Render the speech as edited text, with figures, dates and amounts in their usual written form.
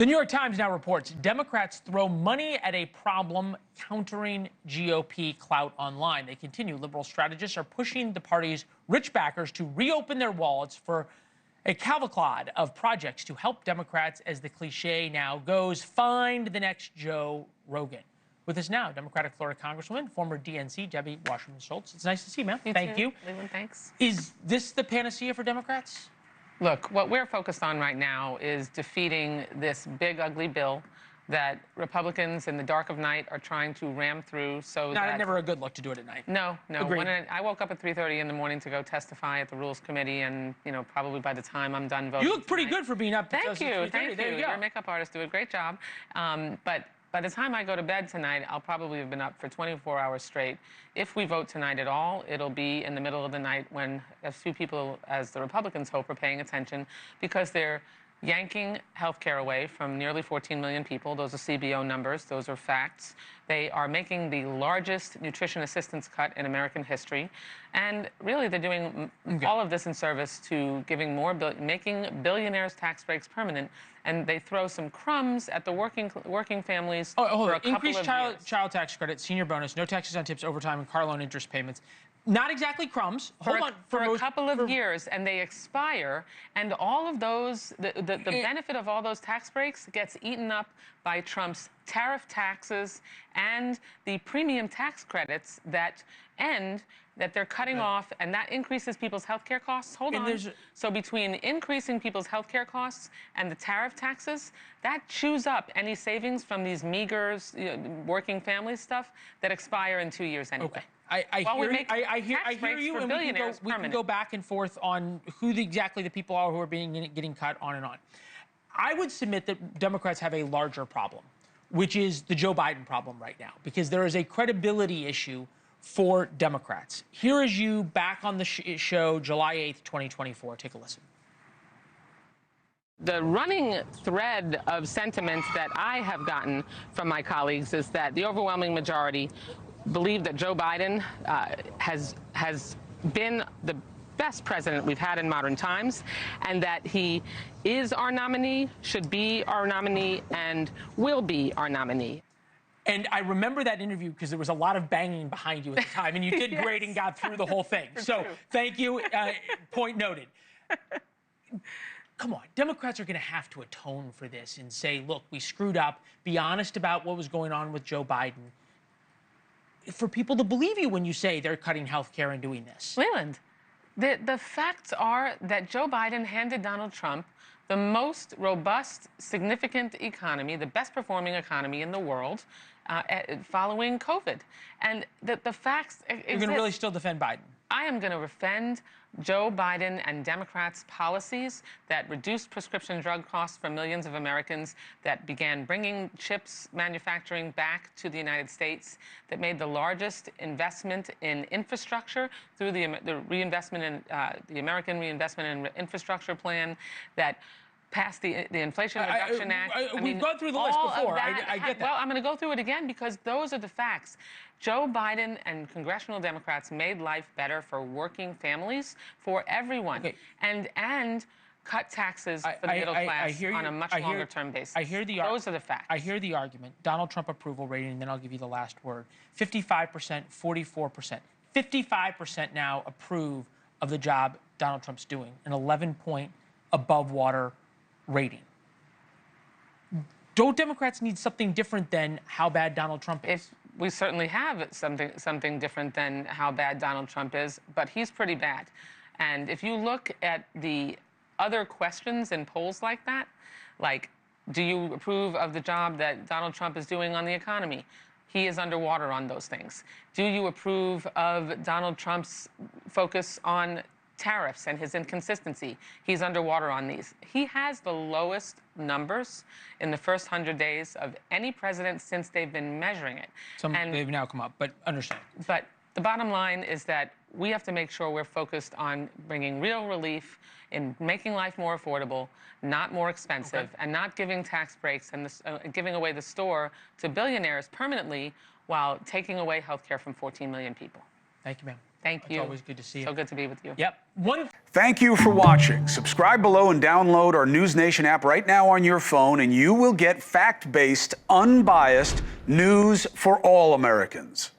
The New York Times now reports Democrats throw money at a problem countering GOP clout online. They continue. Liberal strategists are pushing the party's rich backers to reopen their wallets for a cavalcade of projects to help Democrats, as the cliche now goes, find the next Joe Rogan. With us now, Democratic Florida Congresswoman, former DNC, Debbie Wasserman Schultz. It's nice to see you, ma'am. Thank you. Leland, thanks. Is this the panacea for Democrats? Look, what we're focused on right now is defeating this big, ugly bill that Republicans in the dark of night are trying to ram through so that... Never a good look to do it at night. No. Agreed. I woke up at 3:30 in the morning to go testify at the Rules Committee, and, you know, probably by the time I'm done voting You look pretty good for being up to Thank you. There you go. Your makeup artists do a great job. But by the time I go to bed tonight, I'll probably have been up for 24 hours straight. If we vote tonight at all, it'll be in the middle of the night when as few people as the Republicans hope are paying attention, because they're yanking health care away from nearly 14 million people. Those are CBO numbers. Those are facts. They are making the largest nutrition assistance cut in American history. And really, they're doing all of this in service to giving making billionaires' tax breaks permanent. And they throw some crumbs at the working families for a couple Increased of years. child tax credit, senior bonus, no taxes on tips, overtime, and car loan interest payments. Not exactly crumbs. For a couple of years, and they expire, and all of those, the benefit of all those tax breaks gets eaten up by Trump's tariff taxes and the premium tax credits that they're cutting off, and that increases people's health care costs. Hold on. So between increasing people's health care costs and the tariff taxes, that chews up any savings from these meager working family stuff that expire in 2 years anyway. Okay. I hear you, and we can go back and forth on who exactly the people are who are getting cut, on and on. I would submit that Democrats have a larger problem, which is the Joe Biden problem right now, because there is a credibility issue for Democrats. Here is you back on the show July 8th, 2024. Take a listen. The running thread of sentiment that I have gotten from my colleagues is that the overwhelming majority believe that Joe Biden has been the best president we've had in modern times, and that he is our nominee, should be our nominee, and will be our nominee. And I remember that interview because there was a lot of banging behind you at the time, and you did great and got through the whole thing. So thank you. Point noted. Come on, Democrats are going to have to atone for this and say, look, we screwed up. Be honest about what was going on with Joe Biden. For people to believe you when you say they're cutting health care and doing this. Leland, the facts are that Joe Biden handed Donald Trump the most robust, significant economy, the best performing economy in the world following COVID. And the facts exist. You're going to really still defend Biden? I am going to defend Joe Biden and Democrats' policies that reduced prescription drug costs for millions of Americans, that began bringing chips manufacturing back to the United States, that made the largest investment in infrastructure through the reinvestment in the American Reinvestment and Infrastructure Plan, that passed the Inflation Reduction Act. We've gone through the list before. I get that. Well, I'm going to go through it again because those are the facts. Joe Biden and congressional Democrats made life better for working families, for everyone, and cut taxes for the middle class on a much longer-term basis. Those are the facts. I hear the argument. Donald Trump approval rating, and then I'll give you the last word. 55%, 44%. 55% now approve of the job Donald Trump's doing, an 11-point above-water rating. Don't Democrats need something different than how bad Donald Trump is? We certainly have something different than how bad Donald Trump is, but he's pretty bad. And if you look at the other questions in polls like that, like, do you approve of the job that Donald Trump is doing on the economy? He is underwater on those things. Do you approve of Donald Trump's focus on tariffs and his inconsistency? He's underwater on these. He has the lowest numbers in the first 100 days of any president since they've been measuring it. They've now come up, but understand. But the bottom line is that we have to make sure we're focused on bringing real relief in making life more affordable, not more expensive, and not giving tax breaks and giving away the store to billionaires permanently while taking away health care from 14 million people. Thank you, ma'am. Thank you. It's always good to see you. So good to be with you. Yep. Thank you for watching. Subscribe below and download our NewsNation app right now on your phone, and you will get fact-based, unbiased news for all Americans.